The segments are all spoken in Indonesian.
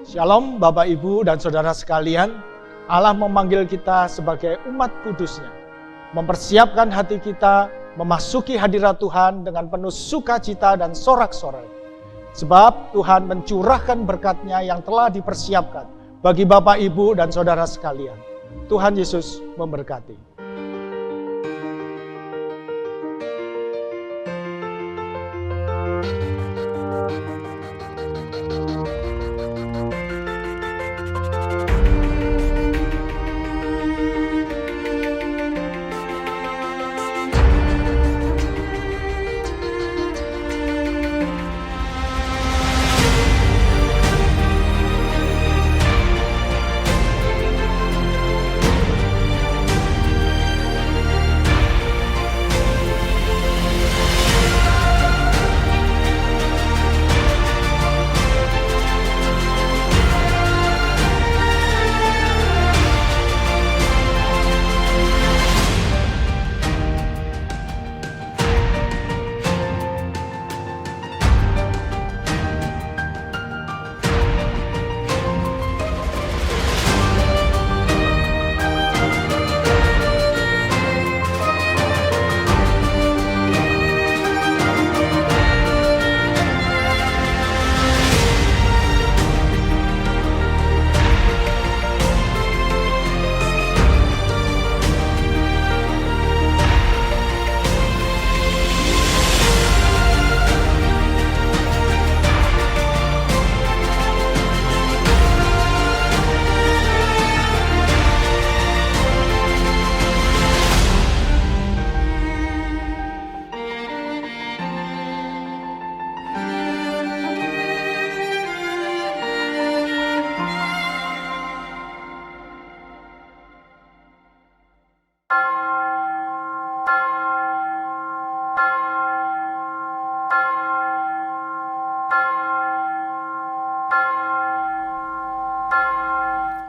Shalom Bapak Ibu dan Saudara sekalian, Allah memanggil kita sebagai umat kudusnya, mempersiapkan hati kita memasuki hadirat Tuhan dengan penuh sukacita dan sorak-sorai. Sebab Tuhan mencurahkan berkat-Nya yang telah dipersiapkan bagi Bapak Ibu dan Saudara sekalian. Tuhan Yesus memberkati.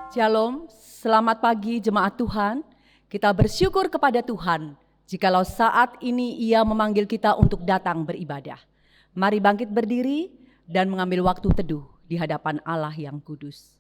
Shalom, selamat pagi jemaat Tuhan. Kita bersyukur kepada Tuhan jikalau saat ini Ia memanggil kita untuk datang beribadah. Mari bangkit berdiri dan mengambil waktu teduh di hadapan Allah yang kudus.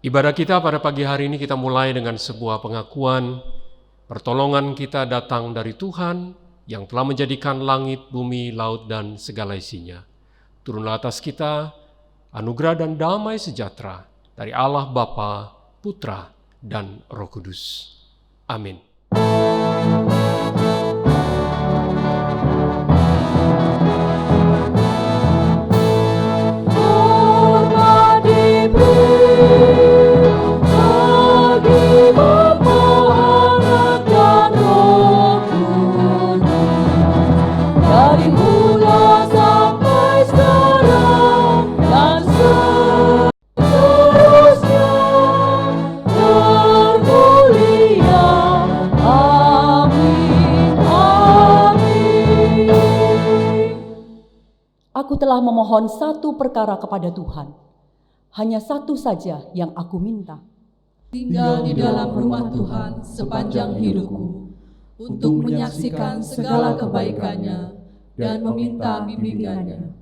Ibadah kita pada pagi hari ini kita mulai dengan sebuah pengakuan pertolongan kita datang dari Tuhan yang telah menjadikan langit, bumi, laut, dan segala isinya. Turunlah atas kita anugerah dan damai sejahtera dari Allah Bapa, Putra, dan Roh Kudus. Amin. Aku telah memohon satu perkara kepada Tuhan. Hanya satu saja yang aku minta. Tinggal di dalam rumah Tuhan sepanjang hidupku, untuk menyaksikan segala kebaikan-Nya dan meminta bimbingan-Nya.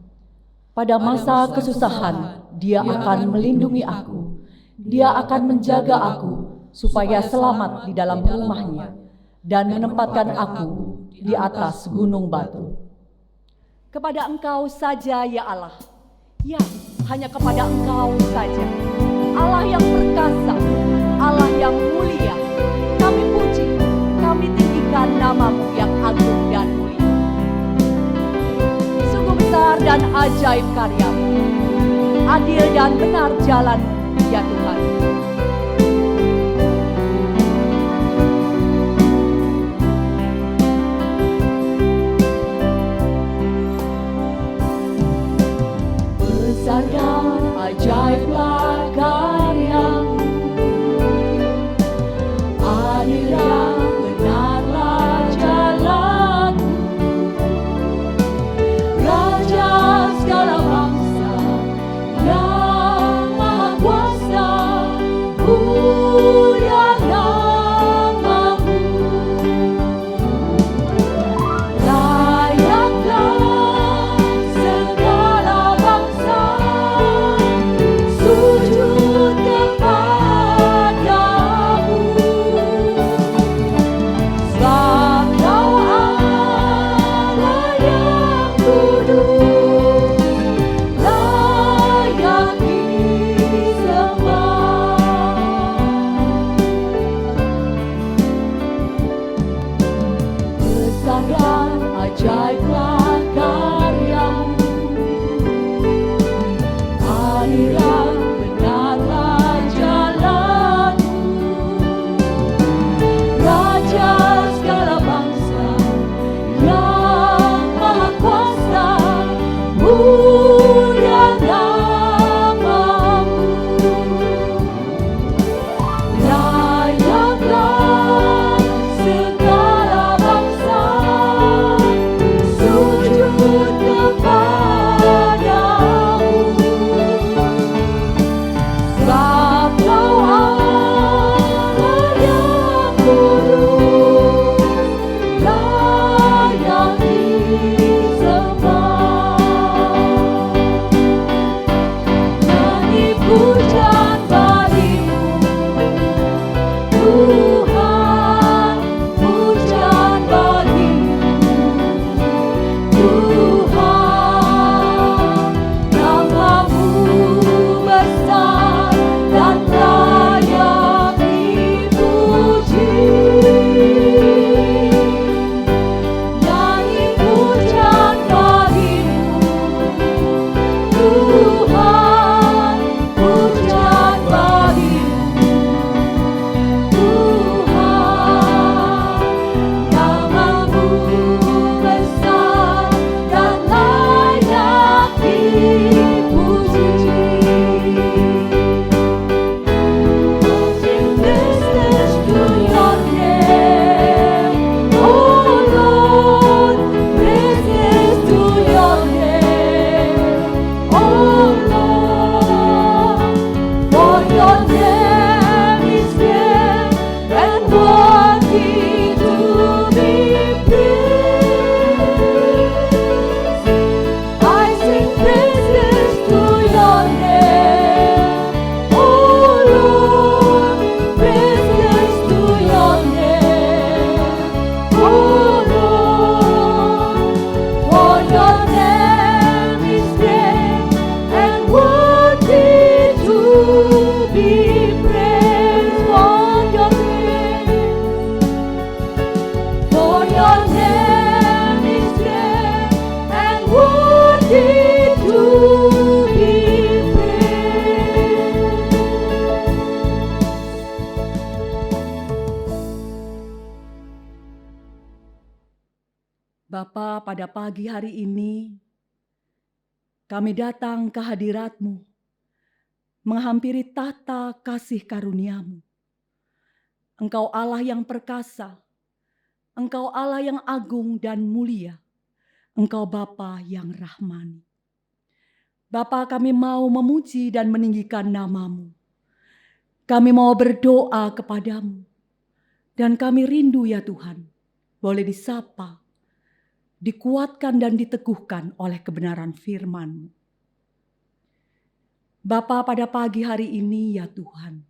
Pada masa kesusahan, Dia akan melindungi aku. Dia akan menjaga aku supaya selamat di dalam rumahnya dan menempatkan aku di atas gunung batu. Kepada Engkau saja ya Allah, ya hanya kepada Engkau saja, Allah yang perkasa, Allah yang mulia, kami puji, kami tinggikan nama-Mu yang agung dan mulia. Sungguh besar dan ajaib karya-Mu, adil dan benar jalan-Mu ya Tuhan. Besar dan ajaiblah karya-Mu, adil dan benarlah jalan-Mu. Raja segala bangsa yang maha kuasa, mulia nama-Mu. Layaklah segala bangsa sujud kepadamu, sebab Kau Allah yang kudus, layak disembah. Besar dan ajaiblah karya-Mu, adil dan benarlah jalan-Mu. Raja segala bangsa yang maha kuasa, mulia nama-Mu. Layaklah segala bangsa sujud kepadamu, sebab Kau Allah yang kudus, layak disembah. Nyanyi pujian bagimu, Tuhan, pujian bagimu, Tuhan. Nama-Mu besar dan layak dipuji. Nyanyi pujian bagimu, Tuhan, pujian bagimu, Tuhan. Nama-Mu besar dan layak dipuji. Sing praises to Your name, oh Lord, praises to Your name, oh Lord. For Your name is great and worthy to be praised. I sing praises to Your name, oh Lord, praises to Your name, oh Lord. For Your name is great and worthy to be praised. For Your name is great and worthy to be praised. Bapa, pada pagi hari ini kami datang ke hadirat-Mu, menghampiri tahta kasih karunia-Mu. Engkau Allah yang perkasa, Engkau Allah yang agung dan mulia, Engkau Bapa yang rahmani. Bapa, kami mau memuji dan meninggikan nama-Mu. Kami mau berdoa kepadamu. Dan kami rindu ya Tuhan, boleh disapa, dikuatkan dan diteguhkan oleh kebenaran firman-Mu. Bapa, pada pagi hari ini ya Tuhan,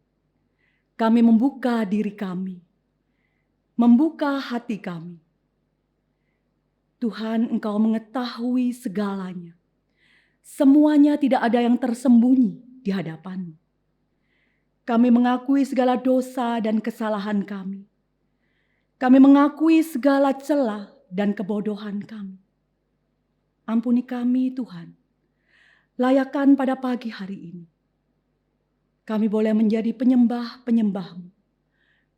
kami membuka diri kami, membuka hati kami. Tuhan, Engkau mengetahui segalanya. Semuanya tidak ada yang tersembunyi di hadapan-Mu. Kami mengakui segala dosa dan kesalahan kami. Kami mengakui segala celah dan kebodohan kami. Ampuni kami Tuhan. Layakan pada pagi hari ini. Kami boleh menjadi penyembah-penyembah-Mu.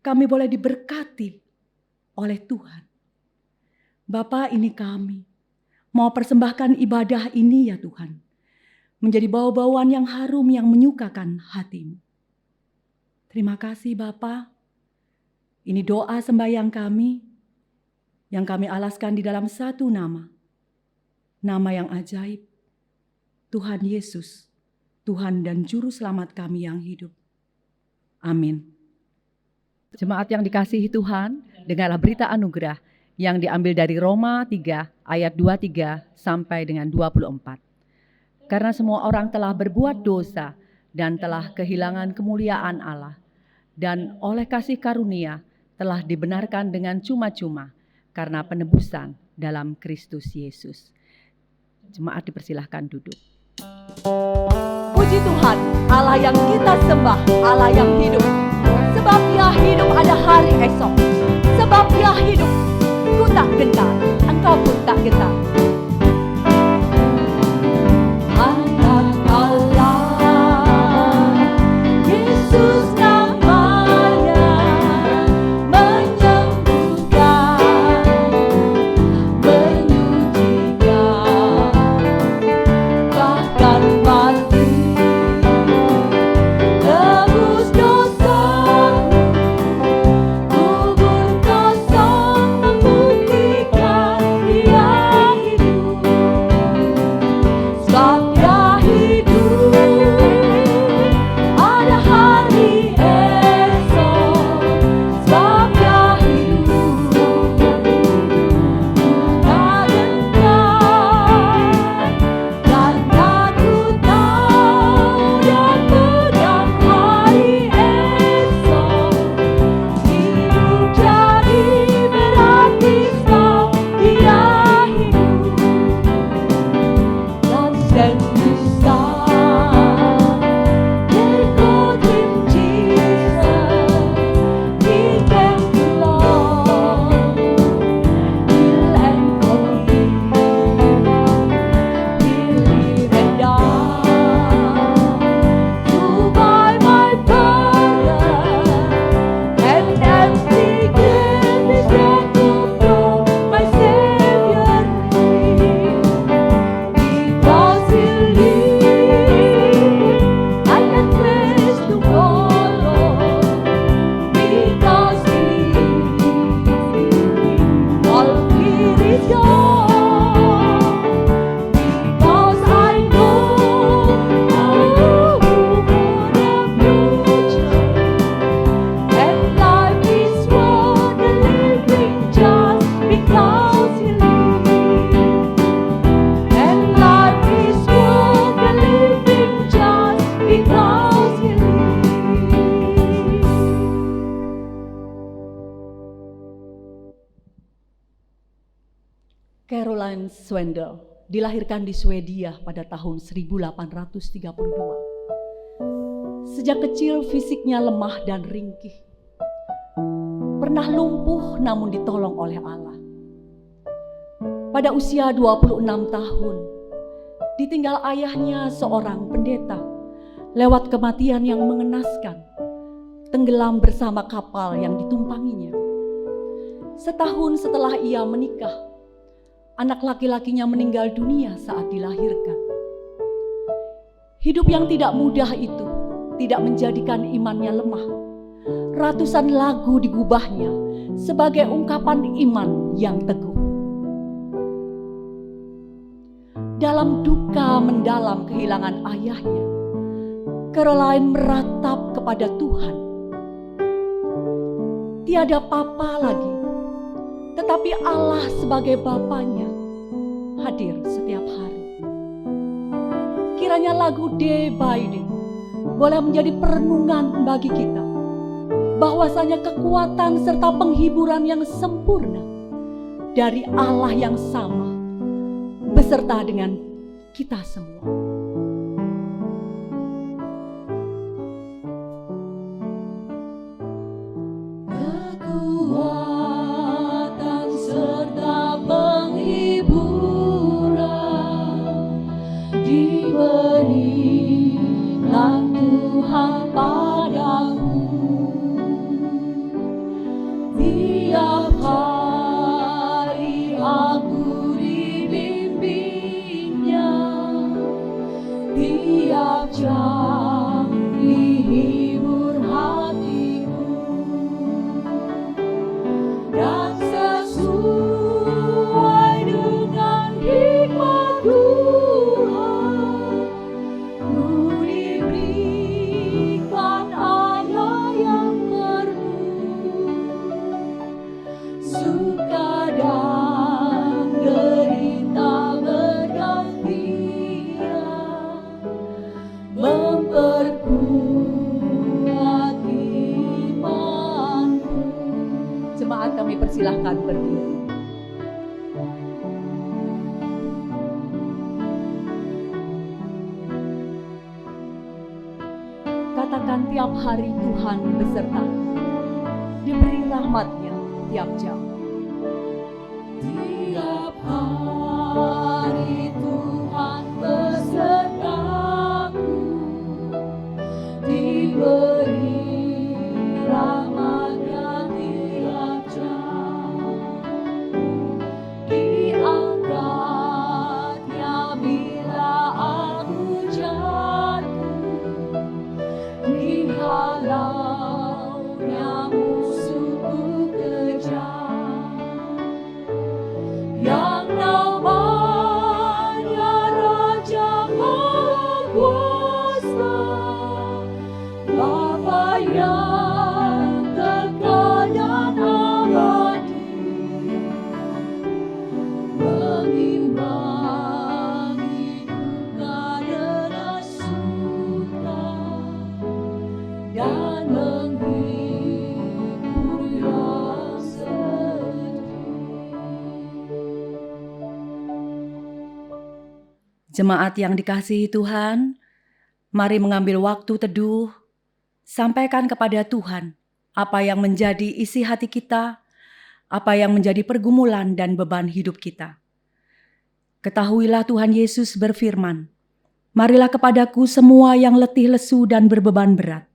Kami boleh diberkati oleh Tuhan. Bapa, ini kami mau persembahkan ibadah ini ya Tuhan. Menjadi bau-bauan yang harum yang menyukakan hati-Mu. Terima kasih Bapa. Ini doa sembahyang kami yang kami alaskan di dalam satu nama. Nama yang ajaib. Tuhan Yesus, Tuhan dan Juru Selamat kami yang hidup. Amin. Jemaat yang dikasihi Tuhan, dengarlah berita anugerah yang diambil dari Roma 3 ayat 23 sampai dengan 24. Karena semua orang telah berbuat dosa dan telah kehilangan kemuliaan Allah, dan oleh kasih karunia telah dibenarkan dengan cuma-cuma karena penebusan dalam Kristus Yesus. Jemaat dipersilahkan duduk. Puji Tuhan, Allah yang kita sembah, Allah yang hidup. Sebab Dia hidup ada hari esok. Sebab Dia hidup, ku tak gentar, engkau pun tak gentar. Anak Allah, Yesus namanya, menyembuhkan, menyucikan, bahkan mati, tebus dosa, kubur kosong membuktikan Dia hidup. Sebab Dia hidup, ada hari esok. Sebab Dia hidup, tak gentar, karena ku tahu Dia pedang hari esok. Hidup jadi berarti sebab Dia hidup. God sent His Son, therefore in Jesus, He came to love, heal and forgive, He lived and died to buy my burden, and empty grave is where to throw my Savior free. Because He lives, I can place to follow. Because He lives, all fear is gone. Because I know the future, and life is worth the living just because He lives. And life is worth the living just because He lives. Caroline Swendel dilahirkan di Swedia pada tahun 1832. Sejak kecil fisiknya lemah dan ringkih. Pernah lumpuh namun ditolong oleh Allah. Pada usia 26 tahun, ditinggal ayahnya seorang pendeta lewat kematian yang mengenaskan, tenggelam bersama kapal yang ditumpanginya. Setahun setelah ia menikah, anak laki-lakinya meninggal dunia saat dilahirkan. Hidup yang tidak mudah itu tidak menjadikan imannya lemah. Ratusan lagu digubahnya sebagai ungkapan iman yang teguh. Dalam duka mendalam kehilangan ayahnya, Caroline meratap kepada Tuhan. Tiada papa lagi, tetapi Allah sebagai Bapanya hadir setiap hari. kiranya lagu Day by Day boleh menjadi perenungan bagi kita, bahwasanya kekuatan serta penghiburan yang sempurna dari Allah yang sama beserta dengan kita semua. Kekuatan serta penghiburan diberikan Tuhan padaku. Tiap hari aku dibimbingnya, tiap jam dihibur hatiku, dan sesuai dengan hikmat Tuhan, ku diberikan ayah yang penuh suka dan derita bergantian, memperkuat imanku. Jemaat, kami persilahkan berdiri. Katakan, tiap hari Tuhan besertaku, diberi rahmat-Nya tiap jam. Tiap hari Tuhan besertaku, diberi rahmat-Nya tiap jam, diangkatnya bila aku jatuh, dihalaunya musuhku kejam, yang namanya Raja Maha Kuasa, Bapa yang kekal dan abadi, mengimbangi duka dengan suka, dan menghibur yang sedih. Jemaat yang dikasihi Tuhan, mari mengambil waktu teduh, sampaikan kepada Tuhan apa yang menjadi isi hati kita, apa yang menjadi pergumulan dan beban hidup kita. Ketahuilah Tuhan Yesus berfirman, "Marilah kepadaku semua yang letih lesu dan berbeban berat,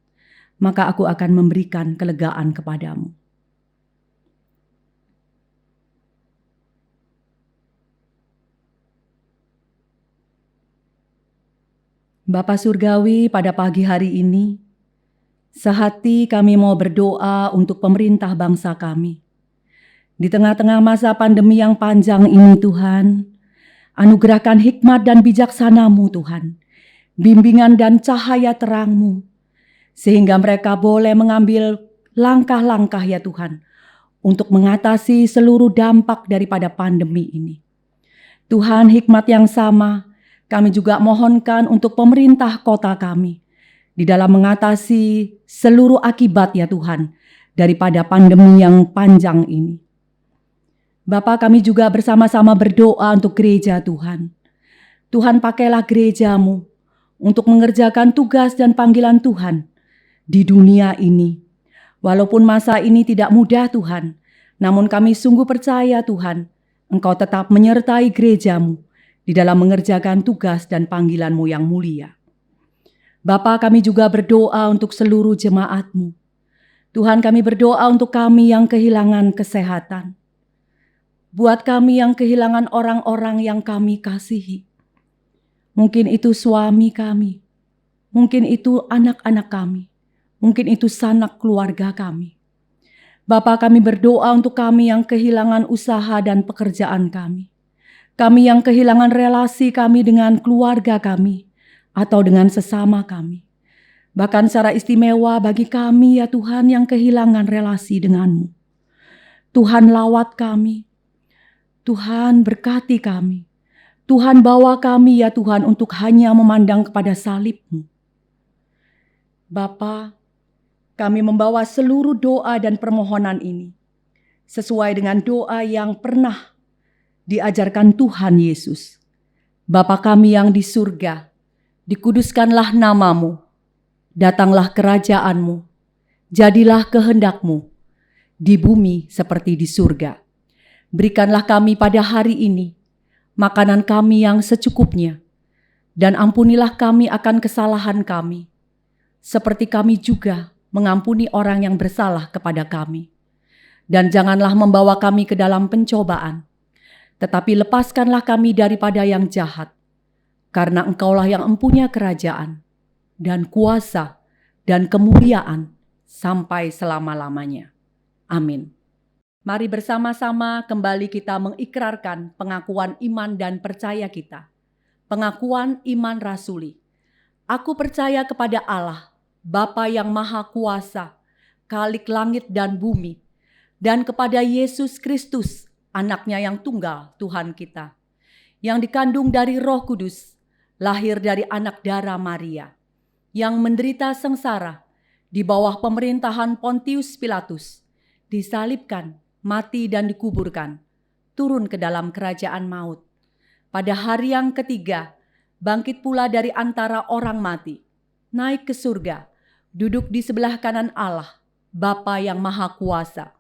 maka aku akan memberikan kelegaan kepadamu." Bapa Surgawi, pada pagi hari ini, sehati kami mau berdoa untuk pemerintah bangsa kami. Di tengah-tengah masa pandemi yang panjang ini Tuhan, anugerahkan hikmat dan bijaksana-Mu Tuhan, bimbingan dan cahaya terang-Mu, sehingga mereka boleh mengambil langkah-langkah ya Tuhan, untuk mengatasi seluruh dampak daripada pandemi ini. Tuhan, hikmat yang sama kami juga mohonkan untuk pemerintah kota kami, di dalam mengatasi seluruh akibat ya Tuhan, daripada pandemi yang panjang ini. Bapa, kami juga bersama-sama berdoa untuk gereja Tuhan. Tuhan, pakailah gereja-Mu untuk mengerjakan tugas dan panggilan Tuhan di dunia ini. Walaupun masa ini tidak mudah Tuhan, namun kami sungguh percaya Tuhan, Engkau tetap menyertai gereja-Mu di dalam mengerjakan tugas dan panggilan-Mu yang mulia. Bapa, kami juga berdoa untuk seluruh jemaat-Mu. Tuhan, kami berdoa untuk kami yang kehilangan kesehatan. Buat kami yang kehilangan orang-orang yang kami kasihi. Mungkin itu suami kami, mungkin itu anak-anak kami, mungkin itu sanak keluarga kami. Bapa, kami berdoa untuk kami yang kehilangan usaha dan pekerjaan kami. Kami yang kehilangan relasi kami dengan keluarga kami atau dengan sesama kami. Bahkan secara istimewa bagi kami ya Tuhan yang kehilangan relasi dengan-Mu. Tuhan, lawat kami. Tuhan, berkati kami. Tuhan, bawa kami ya Tuhan untuk hanya memandang kepada salib-Mu. Bapa, kami membawa seluruh doa dan permohonan ini sesuai dengan doa yang pernah diajarkan Tuhan Yesus. Bapa kami yang di surga, dikuduskanlah nama-Mu, datanglah kerajaan-Mu, jadilah kehendak-Mu di bumi seperti di surga. Berikanlah kami pada hari ini makanan kami yang secukupnya, dan ampunilah kami akan kesalahan kami, seperti kami juga mengampuni orang yang bersalah kepada kami. Dan janganlah membawa kami ke dalam pencobaan, tetapi lepaskanlah kami daripada yang jahat, karena Engkaulah yang empunya kerajaan, dan kuasa, dan kemuliaan, sampai selama-lamanya. Amin. Mari bersama-sama kembali kita mengikrarkan pengakuan iman dan percaya kita. Pengakuan iman rasuli. Aku percaya kepada Allah, Bapa yang Maha Kuasa, Khalik langit dan bumi, dan kepada Yesus Kristus, Anaknya yang tunggal, Tuhan kita, yang dikandung dari Roh Kudus, lahir dari anak darah Maria, yang menderita sengsara di bawah pemerintahan Pontius Pilatus, disalibkan, mati dan dikuburkan, turun ke dalam kerajaan maut. Pada hari yang ketiga, bangkit pula dari antara orang mati, naik ke surga, duduk di sebelah kanan Allah, Bapa yang Maha Kuasa.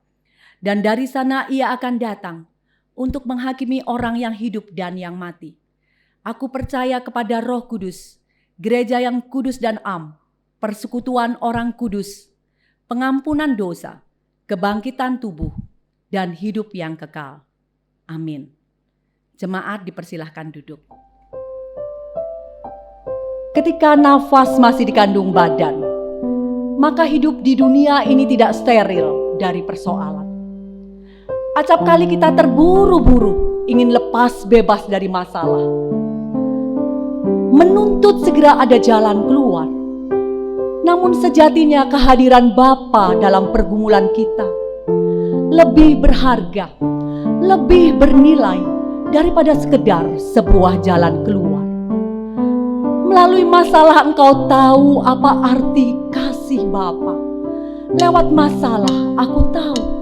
Dan dari sana Ia akan datang untuk menghakimi orang yang hidup dan yang mati. Aku percaya kepada Roh Kudus, gereja yang kudus dan am, persekutuan orang kudus, pengampunan dosa, kebangkitan tubuh, dan hidup yang kekal. Amin. Jemaat dipersilahkan duduk. Ketika nafas masih dikandung badan, maka hidup di dunia ini tidak steril dari persoalan. Acap kali kita terburu-buru ingin lepas bebas dari masalah, menuntut segera ada jalan keluar. Namun sejatinya kehadiran Bapa dalam pergumulan kita lebih berharga, lebih bernilai daripada sekedar sebuah jalan keluar. Melalui masalah engkau tahu apa arti kasih Bapa. Lewat masalah aku tahu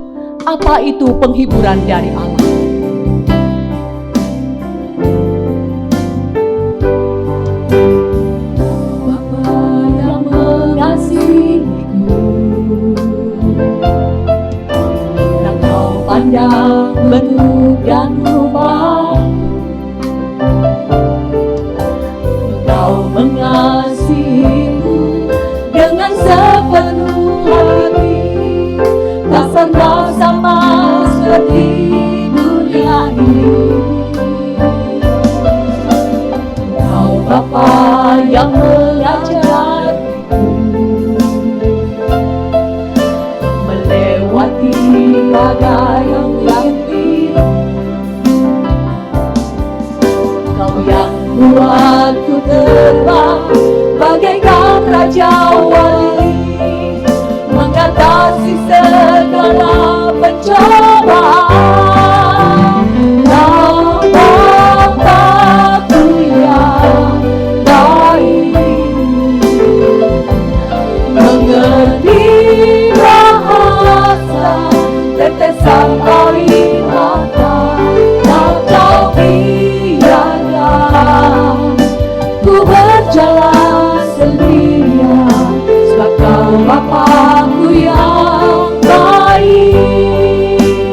apa itu penghiburan dari Allah. Bapa yang mengasihiku, yang kau pandang bentuk dan rupa, Engkau mengasihiku dengan sepenuh hati. Tak pernah sama seperti dunia ini. Engkau Bapa yang mengajariku melewati badai yang tinggi. Kau yang buatku terbang bagaikan raja wali, mengatasi segala pencobaan. Kau Bapa-Ku yang baik, mengerti bahasa tetesan air mata. Tak kau biarkan ku berjalan sendirian, sebab Kau Bapa-Ku yang baik.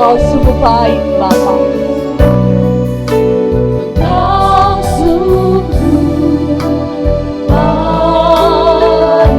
Engkau sungguh baik Bapa. Engkau sungguh baik.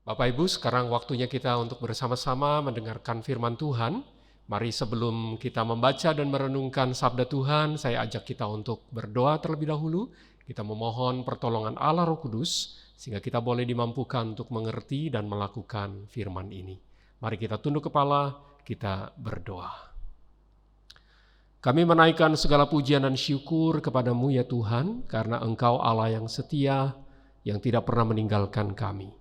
Bapak Ibu, sekarang waktunya kita untuk bersama-sama mendengarkan firman Tuhan. Mari sebelum kita membaca dan merenungkan sabda Tuhan, saya ajak kita untuk berdoa terlebih dahulu. Kita memohon pertolongan Allah Roh Kudus, sehingga kita boleh dimampukan untuk mengerti dan melakukan firman ini. Mari kita tunduk kepala, kita berdoa. Kami menaikkan segala pujian dan syukur kepadamu ya Tuhan, karena Engkau Allah yang setia, yang tidak pernah meninggalkan kami.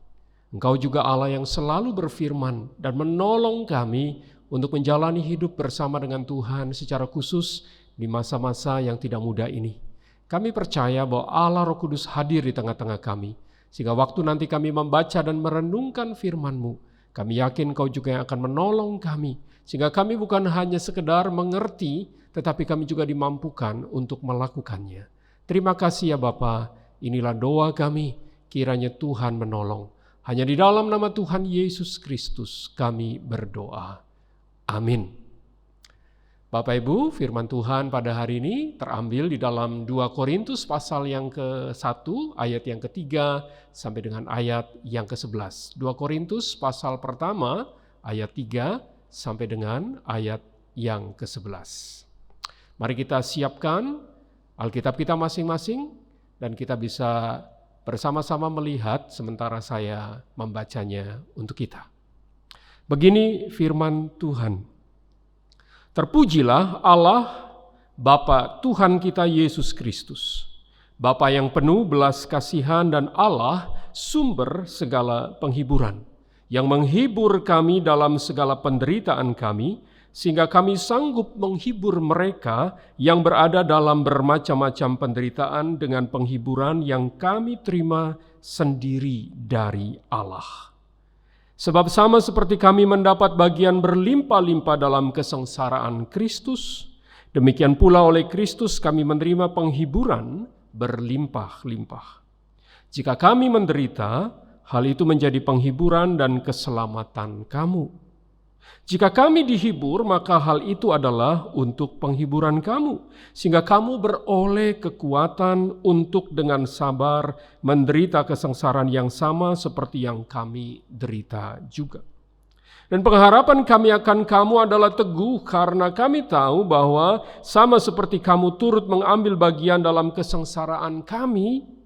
Engkau juga Allah yang selalu berfirman dan menolong kami untuk menjalani hidup bersama dengan Tuhan secara khusus di masa-masa yang tidak mudah ini. Kami percaya bahwa Allah Roh Kudus hadir di tengah-tengah kami, sehingga waktu nanti kami membaca dan merenungkan firman-Mu, kami yakin Kau juga yang akan menolong kami, sehingga kami bukan hanya sekedar mengerti, tetapi kami juga dimampukan untuk melakukannya. Terima kasih ya Bapa, inilah doa kami, kiranya Tuhan menolong. Hanya di dalam nama Tuhan Yesus Kristus kami berdoa. Amin. Bapak Ibu, firman Tuhan pada hari ini terambil di dalam 2 Korintus pasal yang ke-1, ayat yang ke-3 sampai dengan ayat yang ke-11. 2 Korintus pasal pertama, ayat 3 sampai dengan ayat yang ke-11. Mari kita siapkan Alkitab kita masing-masing dan kita bisa bersama-sama melihat sementara saya membacanya untuk kita. Begini firman Tuhan. Terpujilah Allah, Bapa Tuhan kita Yesus Kristus, Bapa yang penuh belas kasihan dan Allah sumber segala penghiburan, yang menghibur kami dalam segala penderitaan kami, sehingga kami sanggup menghibur mereka yang berada dalam bermacam-macam penderitaan dengan penghiburan yang kami terima sendiri dari Allah. Sebab sama seperti kami mendapat bagian berlimpah-limpah dalam kesengsaraan Kristus, demikian pula oleh Kristus kami menerima penghiburan berlimpah-limpah. Jika kami menderita, hal itu menjadi penghiburan dan keselamatan kamu. Jika kami dihibur, maka hal itu adalah untuk penghiburan kamu, sehingga kamu beroleh kekuatan untuk dengan sabar menderita kesengsaraan yang sama seperti yang kami derita juga. Dan pengharapan kami akan kamu adalah teguh, karena kami tahu bahwa sama seperti kamu turut mengambil bagian dalam kesengsaraan kami,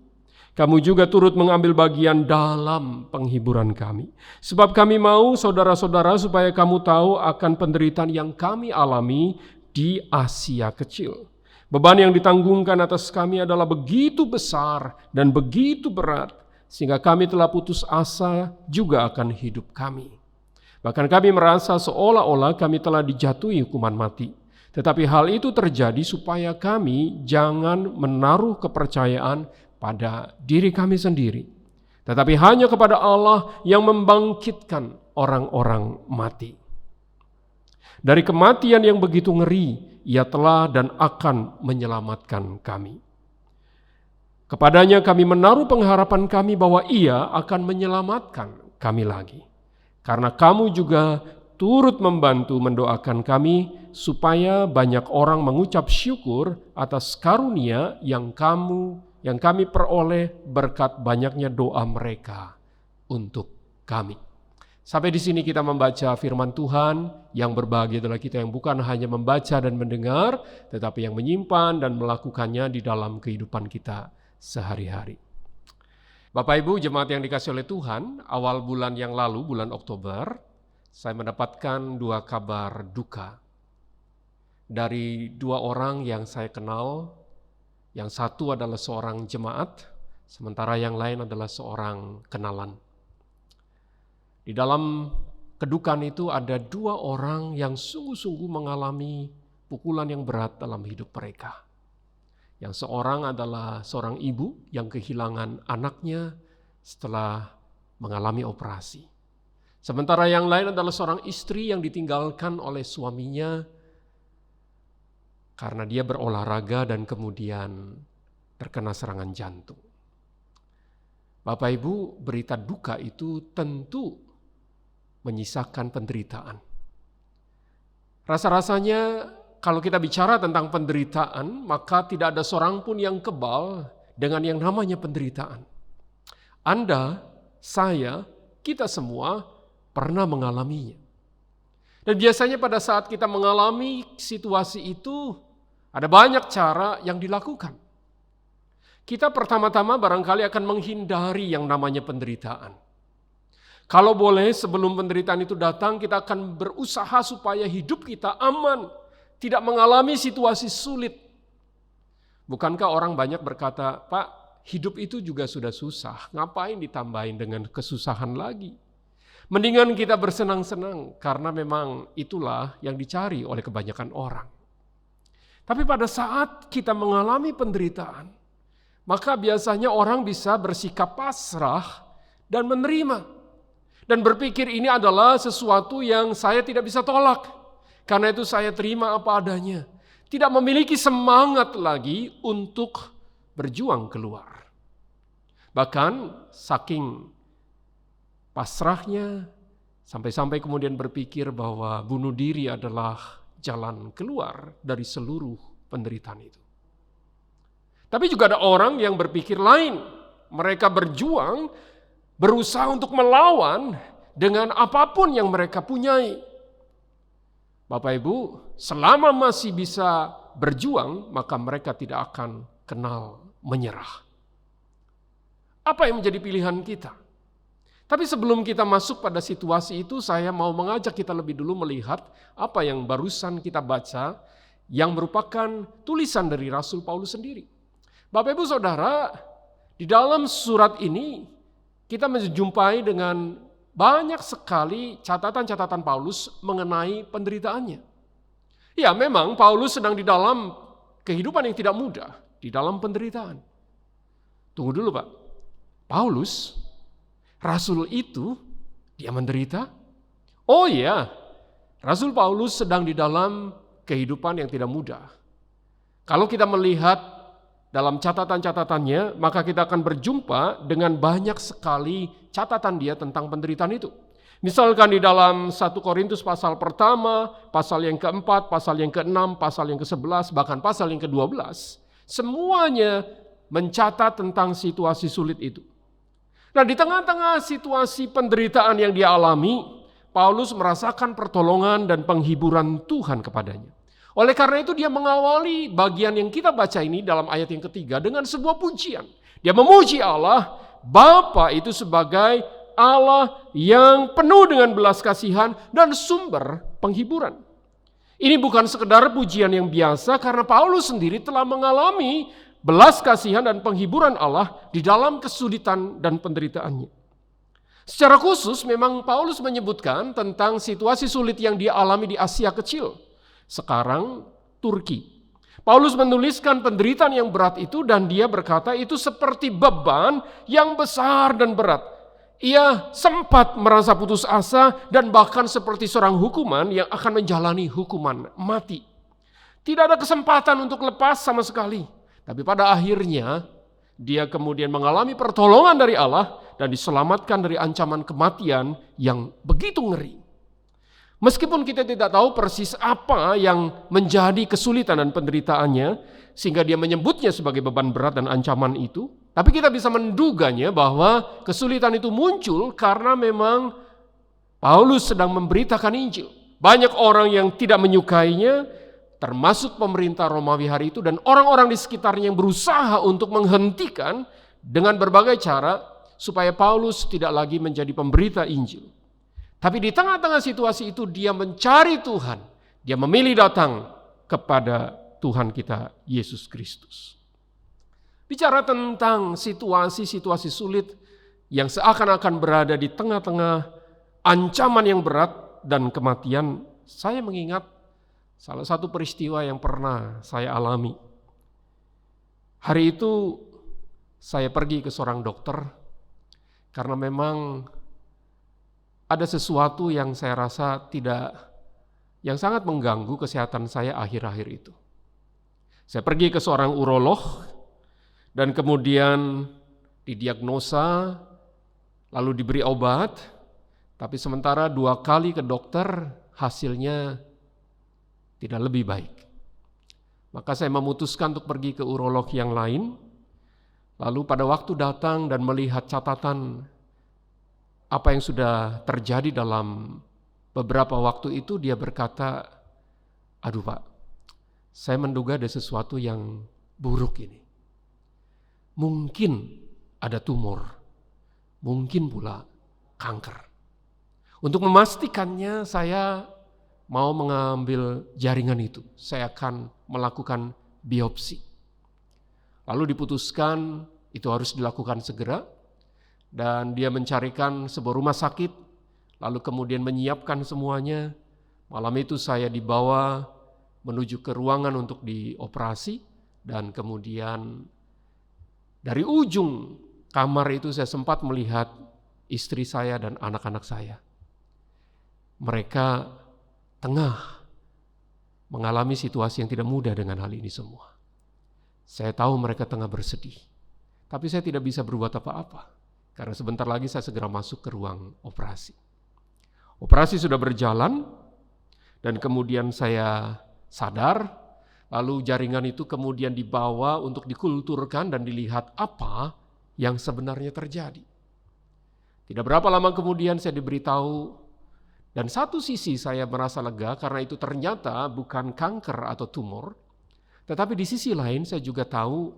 kamu juga turut mengambil bagian dalam penghiburan kami. Sebab kami mau saudara-saudara supaya kamu tahu akan penderitaan yang kami alami di Asia Kecil. Beban yang ditanggungkan atas kami adalah begitu besar dan begitu berat, sehingga kami telah putus asa juga akan hidup kami. Bahkan kami merasa seolah-olah kami telah dijatuhi hukuman mati. Tetapi hal itu terjadi supaya kami jangan menaruh kepercayaan pada diri kami sendiri, tetapi hanya kepada Allah yang membangkitkan orang-orang mati. Dari kematian yang begitu ngeri, Ia telah dan akan menyelamatkan kami. Kepadanya kami menaruh pengharapan kami bahwa Ia akan menyelamatkan kami lagi. Karena kamu juga turut membantu mendoakan kami supaya banyak orang mengucap syukur atas karunia yang kami peroleh berkat banyaknya doa mereka untuk kami. Sampai di sini kita membaca firman Tuhan. Yang berbahagia adalah kita yang bukan hanya membaca dan mendengar, tetapi yang menyimpan dan melakukannya di dalam kehidupan kita sehari-hari. Bapak Ibu jemaat yang dikasihi oleh Tuhan, awal bulan yang lalu, bulan Oktober, saya mendapatkan 2 kabar duka dari 2 orang yang saya kenal. Yang satu adalah seorang jemaat, sementara yang lain adalah seorang kenalan. Di dalam kedukaan itu ada 2 orang yang sungguh-sungguh mengalami pukulan yang berat dalam hidup mereka. Yang seorang adalah seorang ibu yang kehilangan anaknya setelah mengalami operasi. Sementara yang lain adalah seorang istri yang ditinggalkan oleh suaminya karena dia berolahraga dan kemudian terkena serangan jantung. Bapak Ibu, berita duka itu tentu menyisakan penderitaan. Rasa-rasanya kalau kita bicara tentang penderitaan, maka tidak ada seorang pun yang kebal dengan yang namanya penderitaan. Anda, saya, kita semua pernah mengalaminya. Dan biasanya pada saat kita mengalami situasi itu, ada banyak cara yang dilakukan. Kita pertama-tama barangkali akan menghindari yang namanya penderitaan. Kalau boleh sebelum penderitaan itu datang, kita akan berusaha supaya hidup kita aman, tidak mengalami situasi sulit. Bukankah orang banyak berkata, Pak, hidup itu juga sudah susah, ngapain ditambahin dengan kesusahan lagi? Mendingan kita bersenang-senang, karena memang itulah yang dicari oleh kebanyakan orang. Tapi pada saat kita mengalami penderitaan, maka biasanya orang bisa bersikap pasrah dan menerima. Dan berpikir ini adalah sesuatu yang saya tidak bisa tolak. Karena itu saya terima apa adanya. Tidak memiliki semangat lagi untuk berjuang keluar. Bahkan saking pasrahnya, sampai-sampai kemudian berpikir bahwa bunuh diri adalah jalan keluar dari seluruh penderitaan itu. Tapi juga ada orang yang berpikir lain. Mereka berjuang, berusaha untuk melawan dengan apapun yang mereka punyai. Bapak Ibu, selama masih bisa berjuang, maka mereka tidak akan kenal menyerah. Apa yang menjadi pilihan kita? Tapi sebelum kita masuk pada situasi itu, saya mau mengajak kita lebih dulu melihat apa yang barusan kita baca, yang merupakan tulisan dari Rasul Paulus sendiri. Bapak Ibu Saudara, di dalam surat ini kita menjumpai dengan banyak sekali catatan-catatan Paulus mengenai penderitaannya. Ya, memang Paulus sedang di dalam kehidupan yang tidak mudah, di dalam penderitaan. Tunggu dulu Pak, Paulus, Rasul itu, dia menderita? Oh iya, Rasul Paulus sedang di dalam kehidupan yang tidak mudah. Kalau kita melihat dalam catatan-catatannya, maka kita akan berjumpa dengan banyak sekali catatan dia tentang penderitaan itu. Misalkan di dalam 1 Korintus pasal pertama, pasal yang keempat, pasal yang keenam, pasal yang ke-11, bahkan pasal yang ke-12, semuanya mencatat tentang situasi sulit itu. Nah, di tengah-tengah situasi penderitaan yang dia alami, Paulus merasakan pertolongan dan penghiburan Tuhan kepadanya. Oleh karena itu dia mengawali bagian yang kita baca ini dalam ayat yang ketiga dengan sebuah pujian. Dia memuji Allah, Bapa itu sebagai Allah yang penuh dengan belas kasihan dan sumber penghiburan. Ini bukan sekedar pujian yang biasa karena Paulus sendiri telah mengalami belas kasihan dan penghiburan Allah di dalam kesulitan dan penderitaannya. Secara khusus memang Paulus menyebutkan tentang situasi sulit yang dia alami di Asia Kecil. Sekarang Turki. Paulus menuliskan penderitaan yang berat itu dan dia berkata itu seperti beban yang besar dan berat. Ia sempat merasa putus asa dan bahkan seperti seorang hukuman yang akan menjalani hukuman mati. Tidak ada kesempatan untuk lepas sama sekali. Tapi pada akhirnya dia kemudian mengalami pertolongan dari Allah dan diselamatkan dari ancaman kematian yang begitu ngeri. Meskipun kita tidak tahu persis apa yang menjadi kesulitan dan penderitaannya, sehingga dia menyebutnya sebagai beban berat dan ancaman itu, tapi kita bisa menduganya bahwa kesulitan itu muncul karena memang Paulus sedang memberitakan Injil. Banyak orang yang tidak menyukainya, termasuk pemerintah Romawi hari itu, dan orang-orang di sekitarnya yang berusaha untuk menghentikan dengan berbagai cara, supaya Paulus tidak lagi menjadi pemberita Injil. Tapi di tengah-tengah situasi itu dia mencari Tuhan. Dia memilih datang kepada Tuhan kita Yesus Kristus. Bicara tentang situasi-situasi sulit yang seakan-akan berada di tengah-tengah ancaman yang berat dan kematian, saya mengingat salah satu peristiwa yang pernah saya alami. Hari itu saya pergi ke seorang dokter karena memang ada sesuatu yang saya rasa yang sangat mengganggu kesehatan saya akhir-akhir itu. Saya pergi ke seorang urolog dan kemudian didiagnosa, lalu diberi obat, tapi sementara 2 kali ke dokter hasilnya tidak lebih baik. Maka saya memutuskan untuk pergi ke urolog yang lain, lalu pada waktu datang dan melihat catatan apa yang sudah terjadi dalam beberapa waktu itu, dia berkata, aduh Pak, saya menduga ada sesuatu yang buruk ini. Mungkin ada tumor, mungkin pula kanker. Untuk memastikannya saya mau mengambil jaringan itu, saya akan melakukan biopsi. Lalu diputuskan itu harus dilakukan segera, dan dia mencarikan sebuah rumah sakit, lalu kemudian menyiapkan semuanya. Malam itu saya dibawa menuju ke ruangan untuk dioperasi, dan kemudian dari ujung kamar itu saya sempat melihat istri saya dan anak-anak saya. Mereka tengah mengalami situasi yang tidak mudah dengan hal ini semua. Saya tahu mereka tengah bersedih, tapi saya tidak bisa berbuat apa-apa, karena sebentar lagi saya segera masuk ke ruang operasi. Operasi sudah berjalan, dan kemudian saya sadar, lalu jaringan itu kemudian dibawa untuk dikulturkan dan dilihat apa yang sebenarnya terjadi. Tidak berapa lama kemudian saya diberitahu, dan satu sisi saya merasa lega karena itu ternyata bukan kanker atau tumor, tetapi di sisi lain saya juga tahu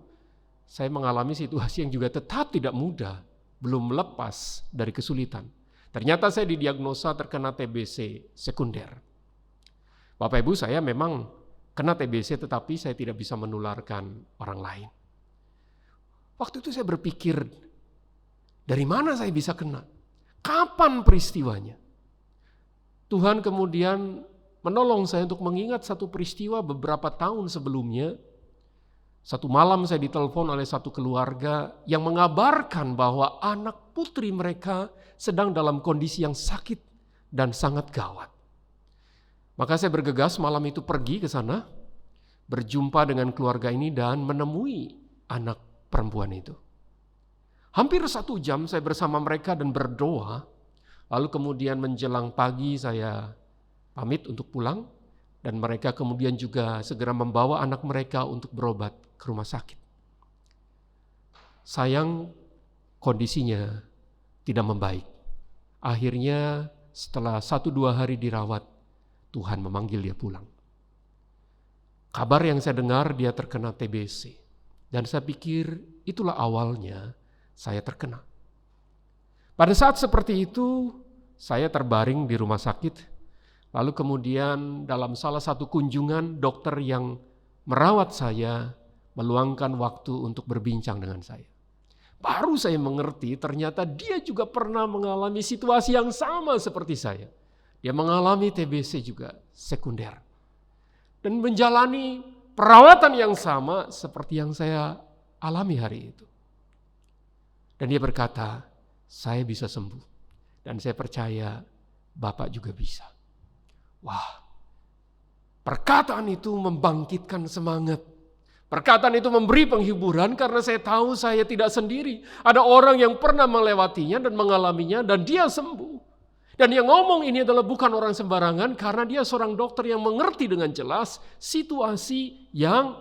saya mengalami situasi yang juga tetap tidak mudah, belum lepas dari kesulitan. Ternyata saya didiagnosa terkena TBC sekunder. Bapak Ibu, saya memang kena TBC tetapi saya tidak bisa menularkan orang lain. Waktu itu saya berpikir, dari mana saya bisa kena? Kapan peristiwanya? Tuhan kemudian menolong saya untuk mengingat satu peristiwa beberapa tahun sebelumnya. Satu malam saya ditelepon oleh satu keluarga yang mengabarkan bahwa anak putri mereka sedang dalam kondisi yang sakit dan sangat gawat. Maka saya bergegas malam itu pergi ke sana, berjumpa dengan keluarga ini dan menemui anak perempuan itu. Hampir 1 jam saya bersama mereka dan berdoa, lalu kemudian menjelang pagi saya pamit untuk pulang, dan mereka kemudian juga segera membawa anak mereka untuk berobat ke rumah sakit. Sayang, kondisinya tidak membaik. Akhirnya setelah 1-2 hari dirawat, Tuhan memanggil dia pulang. Kabar yang saya dengar dia terkena TBC. Dan saya pikir itulah awalnya saya terkena. Pada saat seperti itu, saya terbaring di rumah sakit. Lalu kemudian dalam salah satu kunjungan, dokter yang merawat saya meluangkan waktu untuk berbincang dengan saya. Baru saya mengerti ternyata dia juga pernah mengalami situasi yang sama seperti saya. Dia mengalami TBC juga sekunder. Dan menjalani perawatan yang sama seperti yang saya alami hari itu. Dan dia berkata, saya bisa sembuh. Dan saya percaya Bapak juga bisa. Wah, perkataan itu membangkitkan semangat. Perkataan itu memberi penghiburan karena saya tahu saya tidak sendiri. Ada orang yang pernah melewatinya dan mengalaminya dan dia sembuh. Dan yang ngomong ini adalah bukan orang sembarangan karena dia seorang dokter yang mengerti dengan jelas situasi yang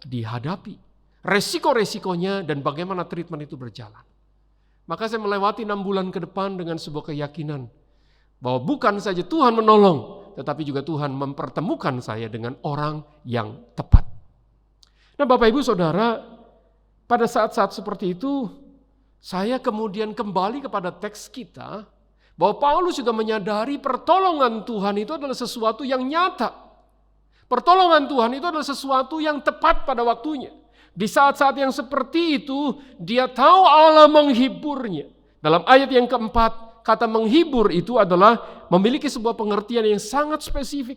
dihadapi. Resiko-resikonya dan bagaimana treatment itu berjalan. Maka saya melewati 6 bulan ke depan dengan sebuah keyakinan bahwa bukan saja Tuhan menolong, tetapi juga Tuhan mempertemukan saya dengan orang yang tepat. Nah Bapak Ibu Saudara, pada saat-saat seperti itu, saya kemudian kembali kepada teks kita, bahwa Paulus juga menyadari pertolongan Tuhan itu adalah sesuatu yang nyata. Pertolongan Tuhan itu adalah sesuatu yang tepat pada waktunya. Di saat-saat yang seperti itu, dia tahu Allah menghiburnya. Dalam ayat yang keempat, kata menghibur itu adalah memiliki sebuah pengertian yang sangat spesifik.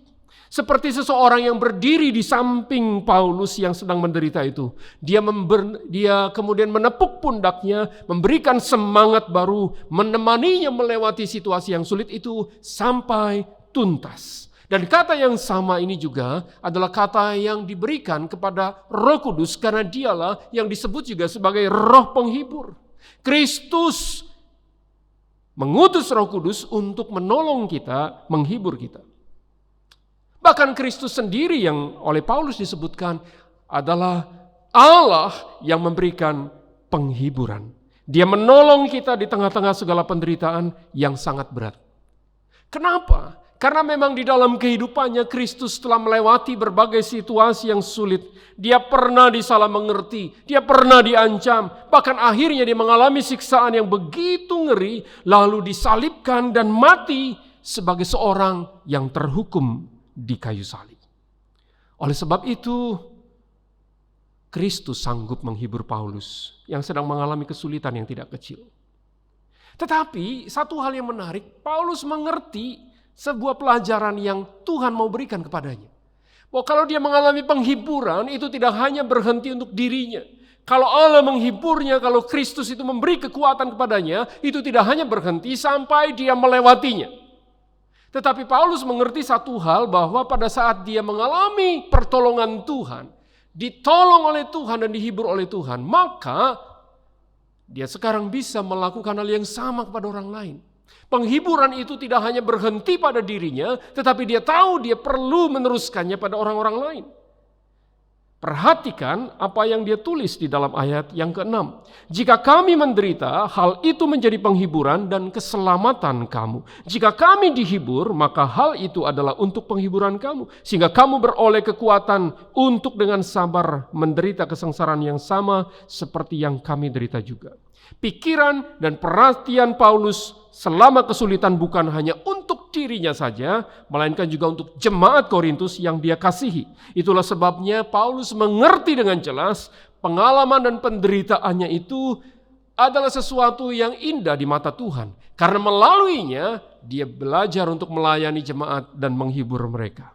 Seperti seseorang yang berdiri di samping Paulus yang sedang menderita itu. Dia kemudian menepuk pundaknya, memberikan semangat baru, menemaninya melewati situasi yang sulit itu sampai tuntas. Dan kata yang sama ini juga adalah kata yang diberikan kepada Roh Kudus karena dialah yang disebut juga sebagai Roh Penghibur. Kristus mengutus Roh Kudus untuk menolong kita, menghibur kita. Bahkan Kristus sendiri yang oleh Paulus disebutkan adalah Allah yang memberikan penghiburan. Dia menolong kita di tengah-tengah segala penderitaan yang sangat berat. Kenapa? Karena memang di dalam kehidupannya Kristus telah melewati berbagai situasi yang sulit. Dia pernah disalah mengerti, dia pernah diancam, bahkan akhirnya dia mengalami siksaan yang begitu ngeri, lalu disalibkan dan mati sebagai seorang yang terhukum di kayu salib. Oleh sebab itu, Kristus sanggup menghibur Paulus yang sedang mengalami kesulitan yang tidak kecil. Tetapi satu hal yang menarik, Paulus mengerti sebuah pelajaran yang Tuhan mau berikan kepadanya. Bahwa kalau dia mengalami penghiburan, itu tidak hanya berhenti untuk dirinya. Kalau Allah menghiburnya, kalau Kristus itu memberi kekuatan kepadanya, itu tidak hanya berhenti sampai dia melewatinya. Tetapi Paulus mengerti satu hal, bahwa pada saat dia mengalami pertolongan Tuhan, ditolong oleh Tuhan dan dihibur oleh Tuhan, maka dia sekarang bisa melakukan hal yang sama kepada orang lain. Penghiburan itu tidak hanya berhenti pada dirinya, tetapi dia tahu dia perlu meneruskannya pada orang-orang lain. Perhatikan apa yang dia tulis di dalam ayat yang ke-6. Jika kami menderita, hal itu menjadi penghiburan dan keselamatan kamu. Jika kami dihibur, maka hal itu adalah untuk penghiburan kamu. Sehingga kamu beroleh kekuatan untuk dengan sabar menderita kesengsaraan yang sama seperti yang kami derita juga. Pikiran dan perhatian Paulus selama kesulitan bukan hanya untuk dirinya saja, melainkan juga untuk jemaat Korintus yang dia kasihi. Itulah sebabnya Paulus mengerti dengan jelas pengalaman dan penderitaannya itu adalah sesuatu yang indah di mata Tuhan. Karena melaluinya dia belajar untuk melayani jemaat dan menghibur mereka.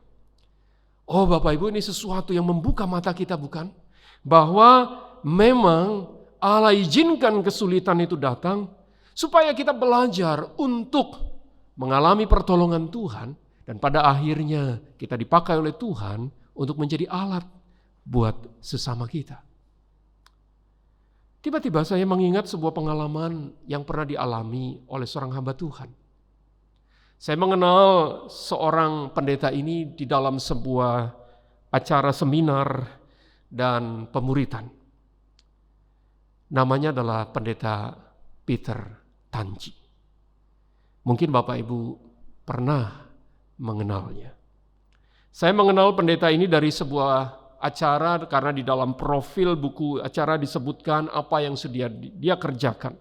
Oh Bapak Ibu, ini sesuatu yang membuka mata kita, bukan? Bahwa memang Allah izinkan kesulitan itu datang supaya kita belajar untuk mengalami pertolongan Tuhan, dan pada akhirnya kita dipakai oleh Tuhan untuk menjadi alat buat sesama kita. Tiba-tiba saya mengingat sebuah pengalaman yang pernah dialami oleh seorang hamba Tuhan. Saya mengenal seorang pendeta ini di dalam sebuah acara seminar dan pemuritan. Namanya adalah pendeta Peter Tanji. Mungkin Bapak Ibu pernah mengenalnya. Saya mengenal pendeta ini dari sebuah acara karena di dalam profil buku acara disebutkan apa yang sudah dia kerjakan.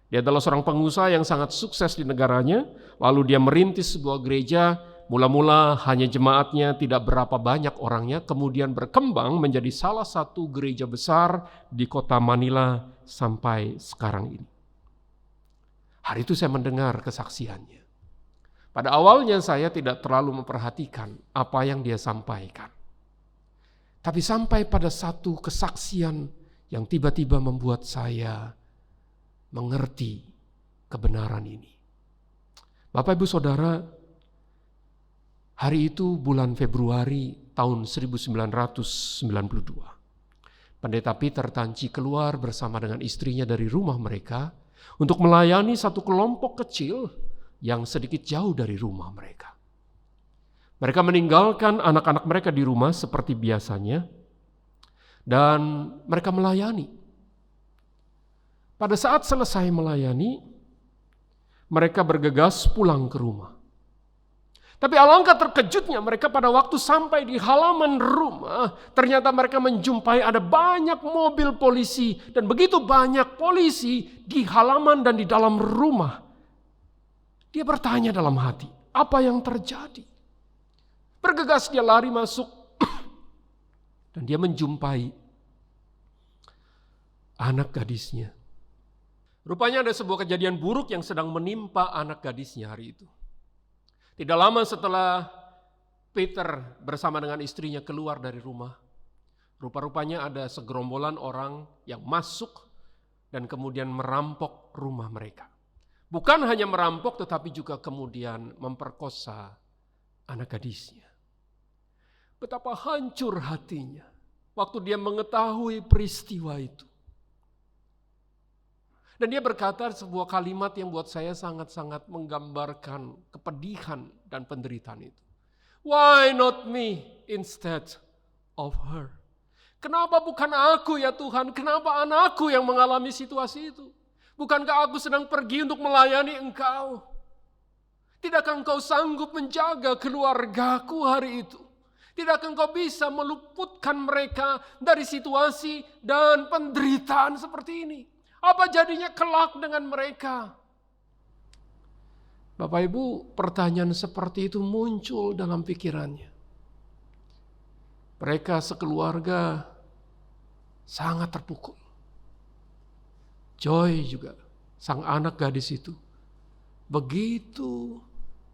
Dia adalah seorang pengusaha yang sangat sukses di negaranya, lalu dia merintis sebuah gereja. Mula-mula hanya jemaatnya tidak berapa banyak orangnya, kemudian berkembang menjadi salah satu gereja besar di kota Manila sampai sekarang ini. Hari itu saya mendengar kesaksiannya. Pada awalnya saya tidak terlalu memperhatikan apa yang dia sampaikan. Tapi sampai pada satu kesaksian yang tiba-tiba membuat saya mengerti kebenaran ini. Bapak Ibu Saudara, hari itu bulan Februari tahun 1992. Pendeta Peter Tanji keluar bersama dengan istrinya dari rumah mereka untuk melayani satu kelompok kecil yang sedikit jauh dari rumah mereka. Mereka meninggalkan anak-anak mereka di rumah seperti biasanya dan mereka melayani. Pada saat selesai melayani, mereka bergegas pulang ke rumah. Tapi alangkah terkejutnya mereka pada waktu sampai di halaman rumah, ternyata mereka menjumpai ada banyak mobil polisi dan begitu banyak polisi di halaman dan di dalam rumah. Dia bertanya dalam hati, apa yang terjadi? Bergegas dia lari masuk dan dia menjumpai anak gadisnya. Rupanya ada sebuah kejadian buruk yang sedang menimpa anak gadisnya hari itu. Tidak lama setelah Peter bersama dengan istrinya keluar dari rumah, rupa-rupanya ada segerombolan orang yang masuk dan kemudian merampok rumah mereka. Bukan hanya merampok tetapi juga kemudian memperkosa anak gadisnya. Betapa hancur hatinya waktu dia mengetahui peristiwa itu. Dan dia berkata sebuah kalimat yang buat saya sangat-sangat menggambarkan kepedihan dan penderitaan itu. Why not me instead of her? Kenapa bukan aku ya Tuhan? Kenapa anakku yang mengalami situasi itu? Bukankah aku sedang pergi untuk melayani Engkau? Tidakkah Engkau sanggup menjaga keluargaku hari itu? Tidakkah Engkau bisa meluputkan mereka dari situasi dan penderitaan seperti ini? Apa jadinya kelak dengan mereka? Bapak Ibu, pertanyaan seperti itu muncul dalam pikirannya. Mereka sekeluarga sangat terpukul. Joy juga, sang anak gadis itu, begitu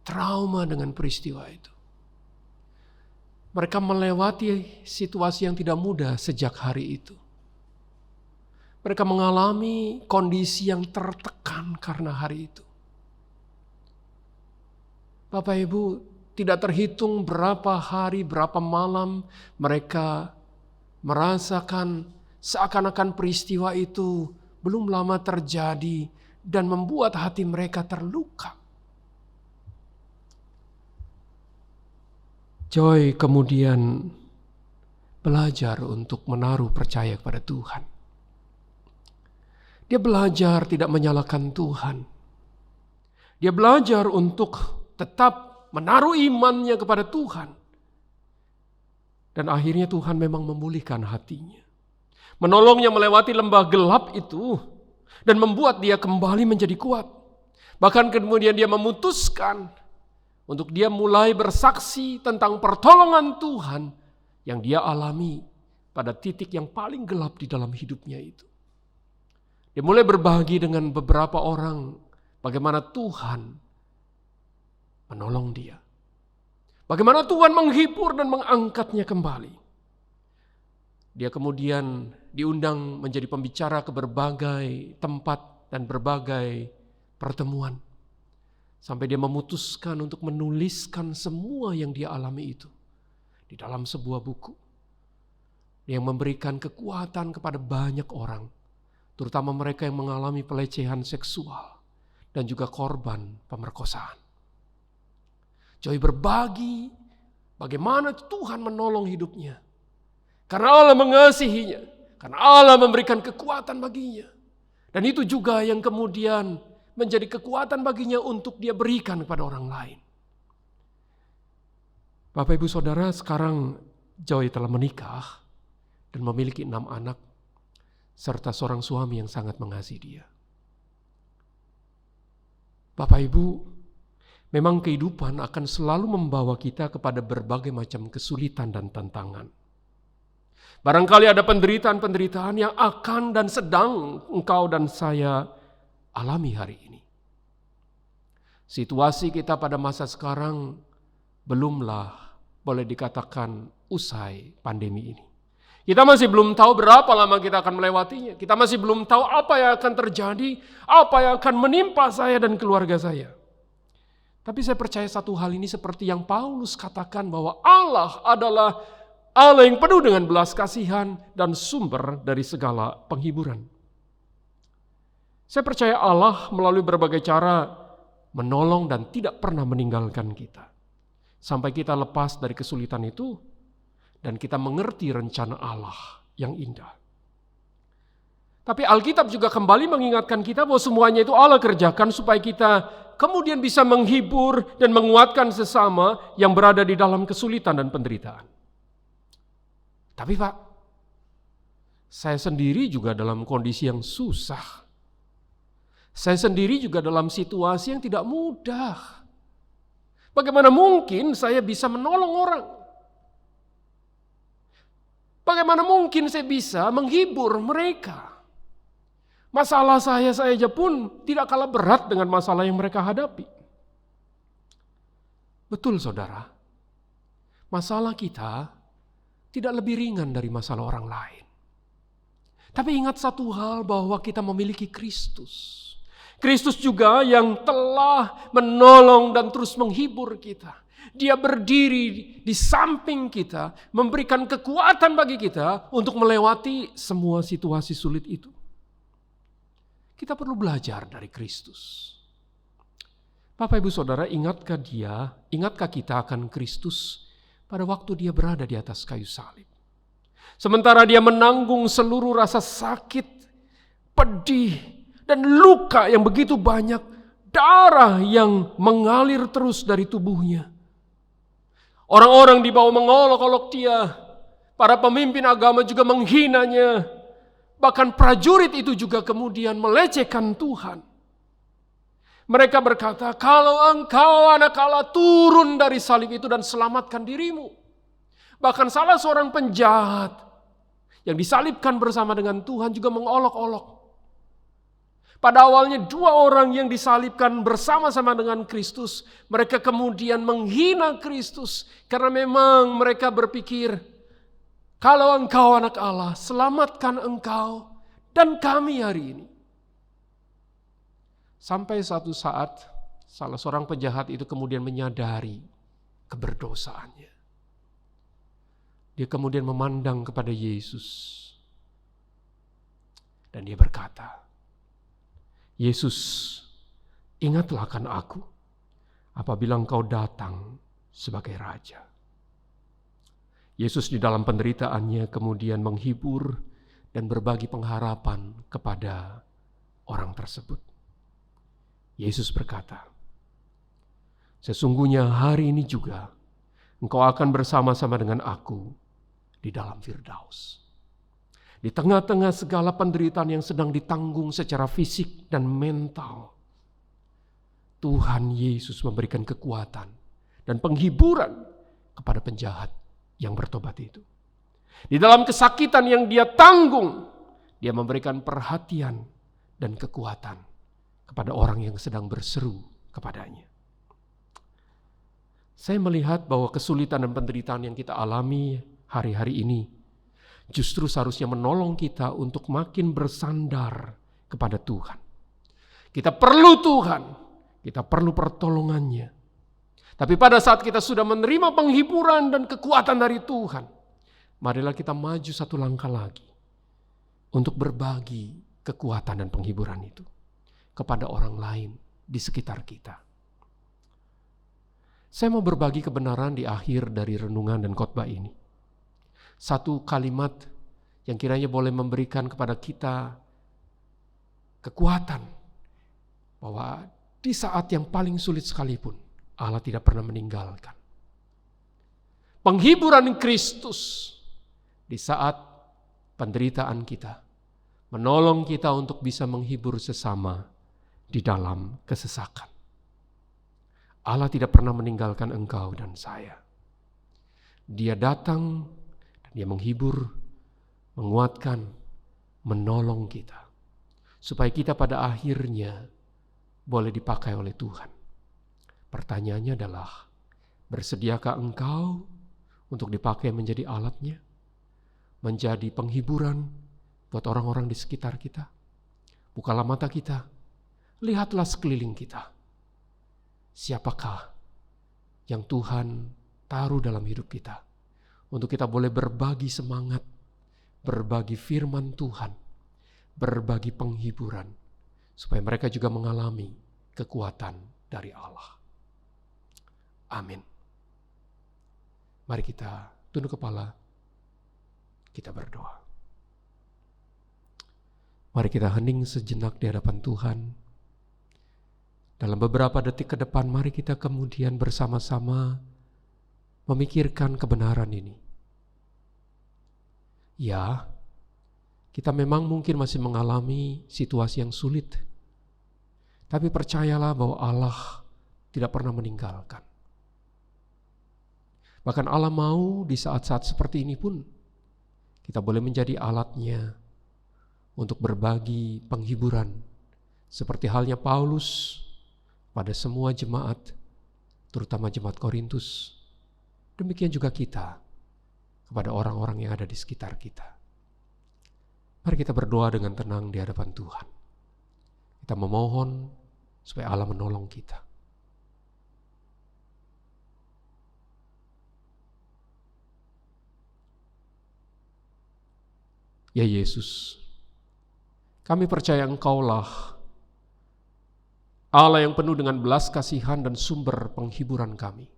trauma dengan peristiwa itu. Mereka melewati situasi yang tidak mudah sejak hari itu. Mereka mengalami kondisi yang tertekan karena hari itu. Bapak Ibu, tidak terhitung berapa hari, berapa malam mereka merasakan seakan-akan peristiwa itu belum lama terjadi dan membuat hati mereka terluka. Joy kemudian belajar untuk menaruh percaya kepada Tuhan. Dia belajar tidak menyalahkan Tuhan. Dia belajar untuk tetap menaruh imannya kepada Tuhan. Dan akhirnya Tuhan memang memulihkan hatinya. Menolongnya melewati lembah gelap itu dan membuat dia kembali menjadi kuat. Bahkan kemudian dia memutuskan untuk dia mulai bersaksi tentang pertolongan Tuhan yang dia alami pada titik yang paling gelap di dalam hidupnya itu. Dia mulai berbagi dengan beberapa orang bagaimana Tuhan menolong dia. Bagaimana Tuhan menghibur dan mengangkatnya kembali. Dia kemudian diundang menjadi pembicara ke berbagai tempat dan berbagai pertemuan. Sampai dia memutuskan untuk menuliskan semua yang dia alami itu di dalam sebuah buku. Yang memberikan kekuatan kepada banyak orang. Terutama mereka yang mengalami pelecehan seksual dan juga korban pemerkosaan. Joy berbagi bagaimana Tuhan menolong hidupnya. Karena Allah mengasihinya, karena Allah memberikan kekuatan baginya. Dan itu juga yang kemudian menjadi kekuatan baginya untuk dia berikan kepada orang lain. Bapak Ibu Saudara, sekarang Joy telah menikah dan memiliki 6 anak. Serta seorang suami yang sangat mengasihi dia. Bapak Ibu, memang kehidupan akan selalu membawa kita kepada berbagai macam kesulitan dan tantangan. Barangkali ada penderitaan-penderitaan yang akan dan sedang engkau dan saya alami hari ini. Situasi kita pada masa sekarang belumlah boleh dikatakan usai pandemi ini. Kita masih belum tahu berapa lama kita akan melewatinya. Kita masih belum tahu apa yang akan terjadi, apa yang akan menimpa saya dan keluarga saya. Tapi saya percaya satu hal ini seperti yang Paulus katakan bahwa Allah adalah Allah yang penuh dengan belas kasihan dan sumber dari segala penghiburan. Saya percaya Allah melalui berbagai cara menolong dan tidak pernah meninggalkan kita. Sampai kita lepas dari kesulitan itu dan kita mengerti rencana Allah yang indah. Tapi Alkitab juga kembali mengingatkan kita bahwa semuanya itu Allah kerjakan supaya kita kemudian bisa menghibur dan menguatkan sesama yang berada di dalam kesulitan dan penderitaan. Tapi Pak, saya sendiri juga dalam kondisi yang susah. Saya sendiri juga dalam situasi yang tidak mudah. Bagaimana mungkin saya bisa menolong orang? Bagaimana mungkin saya bisa menghibur mereka? Masalah saya saja pun tidak kalah berat dengan masalah yang mereka hadapi. Betul saudara, masalah kita tidak lebih ringan dari masalah orang lain. Tapi ingat satu hal bahwa kita memiliki Kristus. Kristus juga yang telah menolong dan terus menghibur kita. Dia berdiri di samping kita, memberikan kekuatan bagi kita untuk melewati semua situasi sulit itu. Kita perlu belajar dari Kristus. Bapak Ibu Saudara, ingatkah kita akan Kristus pada waktu dia berada di atas kayu salib? Sementara dia menanggung seluruh rasa sakit, pedih, dan luka yang begitu banyak, darah yang mengalir terus dari tubuhnya. Orang-orang di bawah mengolok-olok dia, para pemimpin agama juga menghinanya, bahkan prajurit itu juga kemudian melecehkan Tuhan. Mereka berkata, kalau engkau anak Allah, turun dari salib itu dan selamatkan dirimu. Bahkan salah seorang penjahat yang disalibkan bersama dengan Tuhan juga mengolok-olok. Pada awalnya 2 orang yang disalibkan bersama-sama dengan Kristus, mereka kemudian menghina Kristus karena memang mereka berpikir, kalau engkau anak Allah, selamatkan engkau dan kami hari ini. Sampai suatu saat, salah seorang penjahat itu kemudian menyadari keberdosaannya. Dia kemudian memandang kepada Yesus. Dan dia berkata, Yesus, ingatlah akan aku apabila engkau datang sebagai Raja. Yesus di dalam penderitaannya kemudian menghibur dan berbagi pengharapan kepada orang tersebut. Yesus berkata, sesungguhnya hari ini juga engkau akan bersama-sama dengan aku di dalam Firdaus. Di tengah-tengah segala penderitaan yang sedang ditanggung secara fisik dan mental, Tuhan Yesus memberikan kekuatan dan penghiburan kepada penjahat yang bertobat itu. Di dalam kesakitan yang dia tanggung, dia memberikan perhatian dan kekuatan kepada orang yang sedang berseru kepadanya. Saya melihat bahwa kesulitan dan penderitaan yang kita alami hari-hari ini justru seharusnya menolong kita untuk makin bersandar kepada Tuhan. Kita perlu Tuhan, kita perlu pertolongannya. Tapi pada saat kita sudah menerima penghiburan dan kekuatan dari Tuhan, marilah kita maju satu langkah lagi untuk berbagi kekuatan dan penghiburan itu kepada orang lain di sekitar kita. Saya mau berbagi kebenaran di akhir dari renungan dan khotbah ini. Satu kalimat yang kiranya boleh memberikan kepada kita kekuatan bahwa di saat yang paling sulit sekalipun Allah tidak pernah meninggalkan. Penghiburan Kristus di saat penderitaan kita menolong kita untuk bisa menghibur sesama di dalam kesesakan. Allah tidak pernah meninggalkan engkau dan saya. Dia datang dan dia menghibur, menguatkan, menolong kita. Supaya kita pada akhirnya boleh dipakai oleh Tuhan. Pertanyaannya adalah, bersediakah engkau untuk dipakai menjadi alatnya? Menjadi penghiburan buat orang-orang di sekitar kita? Bukalah mata kita, lihatlah sekeliling kita. Siapakah yang Tuhan taruh dalam hidup kita untuk kita boleh berbagi semangat, berbagi firman Tuhan, berbagi penghiburan, supaya mereka juga mengalami kekuatan dari Allah. Amin. Mari kita tunduk kepala, kita berdoa. Mari kita hening sejenak di hadapan Tuhan. Dalam beberapa detik ke depan, mari kita kemudian bersama-sama memikirkan kebenaran ini. Ya, kita memang mungkin masih mengalami situasi yang sulit. Tapi percayalah bahwa Allah tidak pernah meninggalkan. Bahkan Allah mau di saat-saat seperti ini pun kita boleh menjadi alatnya untuk berbagi penghiburan. Seperti halnya Paulus pada semua jemaat, terutama jemaat Korintus. Demikian juga kita kepada orang-orang yang ada di sekitar kita. Mari kita berdoa dengan tenang di hadapan Tuhan. Kita memohon supaya Allah menolong kita. Ya Yesus, kami percaya Engkaulah Allah yang penuh dengan belas kasihan dan sumber penghiburan kami,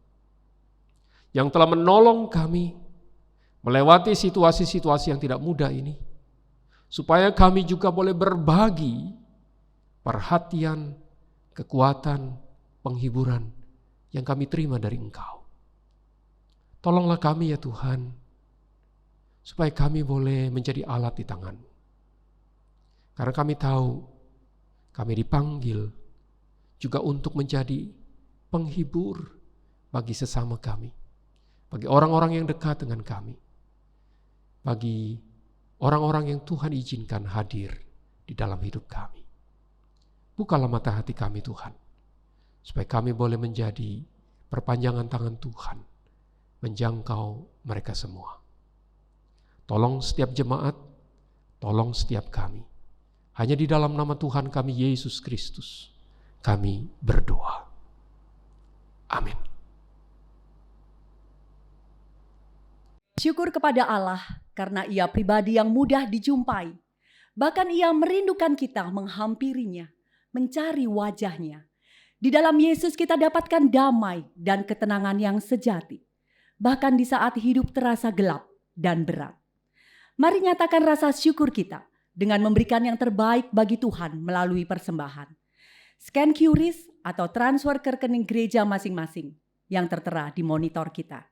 yang telah menolong kami melewati situasi-situasi yang tidak mudah ini, supaya kami juga boleh berbagi perhatian, kekuatan, penghiburan yang kami terima dari Engkau. Tolonglah kami ya Tuhan, supaya kami boleh menjadi alat di tangan-Mu. Karena kami tahu, kami dipanggil juga untuk menjadi penghibur bagi sesama kami, bagi orang-orang yang dekat dengan kami, bagi orang-orang yang Tuhan izinkan hadir di dalam hidup kami. Bukalah mata hati kami Tuhan, supaya kami boleh menjadi perpanjangan tangan Tuhan, menjangkau mereka semua. Tolong setiap jemaat, tolong setiap kami. Hanya di dalam nama Tuhan kami Yesus Kristus, kami berdoa. Amin. Syukur kepada Allah karena Ia pribadi yang mudah dijumpai. Bahkan Ia merindukan kita menghampirinya, mencari wajahnya. Di dalam Yesus kita dapatkan damai dan ketenangan yang sejati. Bahkan di saat hidup terasa gelap dan berat. Mari nyatakan rasa syukur kita dengan memberikan yang terbaik bagi Tuhan melalui persembahan. Scan QRIS atau transfer ke rekening gereja masing-masing yang tertera di monitor kita.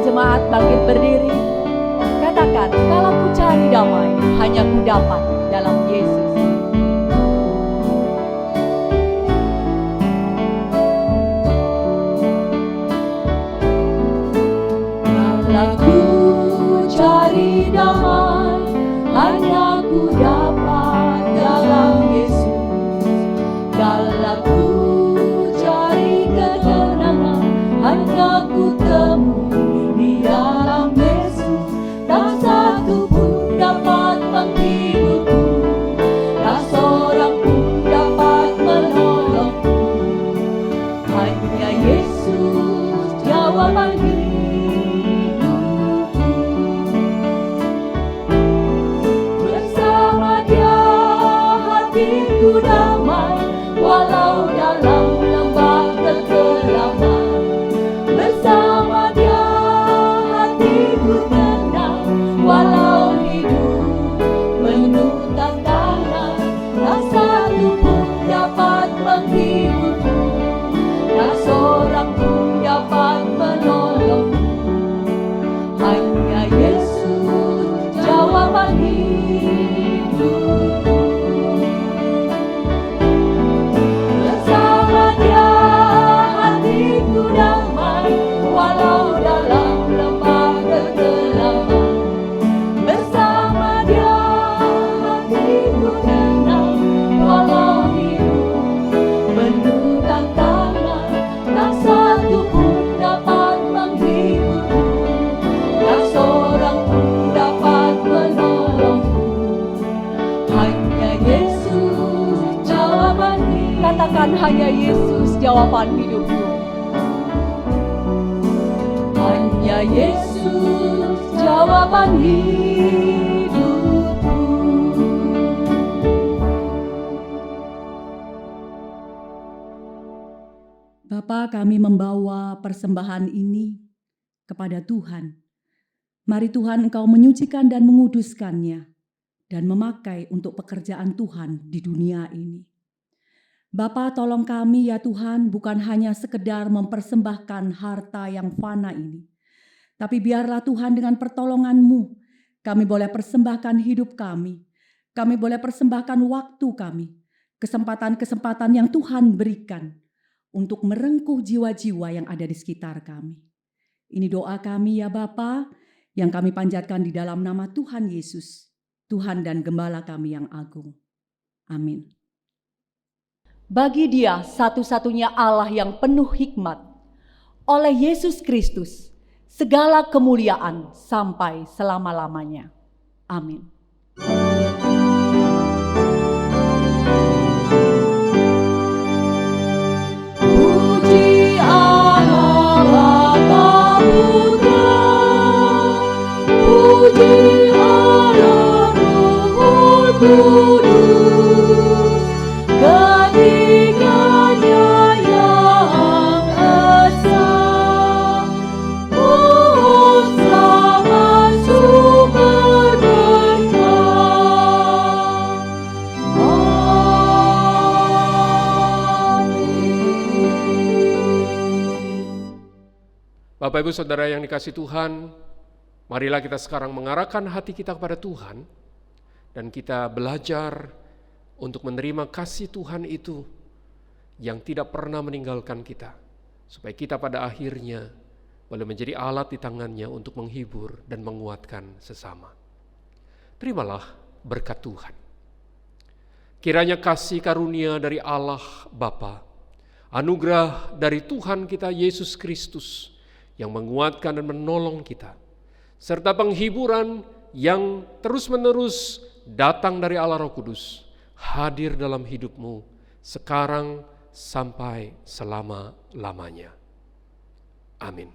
Jemaat bangkit berdiri. Katakan, kalau ku cari damai, hanya ku dapat dalam Yesus. Kalau ku cari damai, hanya ku dapat dalam Yesus. Kalau ku cari ketenangan, hanya ku temui di dalam Yesus. Tak satu pun dapat menghiburku, tak seorang pun dapat menolongku. Hanya Yesus jawaban hidupku. Bersama Dia hatiku damai, walau dalam lembah kekelaman. Bersama Dia hatiku tenang, walau hidup penuh tantangan. Tak satu pun dapat menghiburku, tak seorang pun dapat menolongku. jawaban hidupku. Hanya Yesus jawaban hidupku. Bapa, kami membawa persembahan ini kepada Tuhan. Mari Tuhan Engkau menyucikan dan menguduskannya dan memakai untuk pekerjaan Tuhan di dunia ini. Bapa, tolong kami ya Tuhan, bukan hanya sekedar mempersembahkan harta yang fana ini, tapi biarlah Tuhan dengan pertolongan-Mu, kami boleh persembahkan hidup kami boleh persembahkan waktu kami, kesempatan-kesempatan yang Tuhan berikan untuk merengkuh jiwa-jiwa yang ada di sekitar kami. Ini doa kami ya Bapa, yang kami panjatkan di dalam nama Tuhan Yesus, Tuhan dan Gembala kami yang agung. Amin. Bagi Dia satu-satunya Allah yang penuh hikmat, oleh Yesus Kristus, segala kemuliaan sampai selama-lamanya. Amin. Puji Allah Bapa Putra, puji Allah Roh Kudus, ketiganya yang esa. Oh, selamat sumber berkah. Bapak Ibu Saudara yang dikasihi Tuhan, marilah kita sekarang mengarahkan hati kita kepada Tuhan dan kita belajar untuk menerima kasih Tuhan itu yang tidak pernah meninggalkan kita, supaya kita pada akhirnya boleh menjadi alat di tangannya untuk menghibur dan menguatkan sesama. Terimalah berkat Tuhan. Kiranya kasih karunia dari Allah Bapa, anugerah dari Tuhan kita Yesus Kristus yang menguatkan dan menolong kita, serta penghiburan yang terus-menerus datang dari Allah Roh Kudus, hadir dalam hidupmu sekarang sampai selama-lamanya. Amin.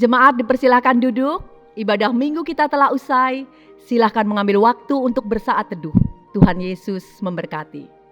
Jemaat dipersilakan duduk, ibadah minggu kita telah usai. Silakan mengambil waktu untuk bersaat teduh. Tuhan Yesus memberkati.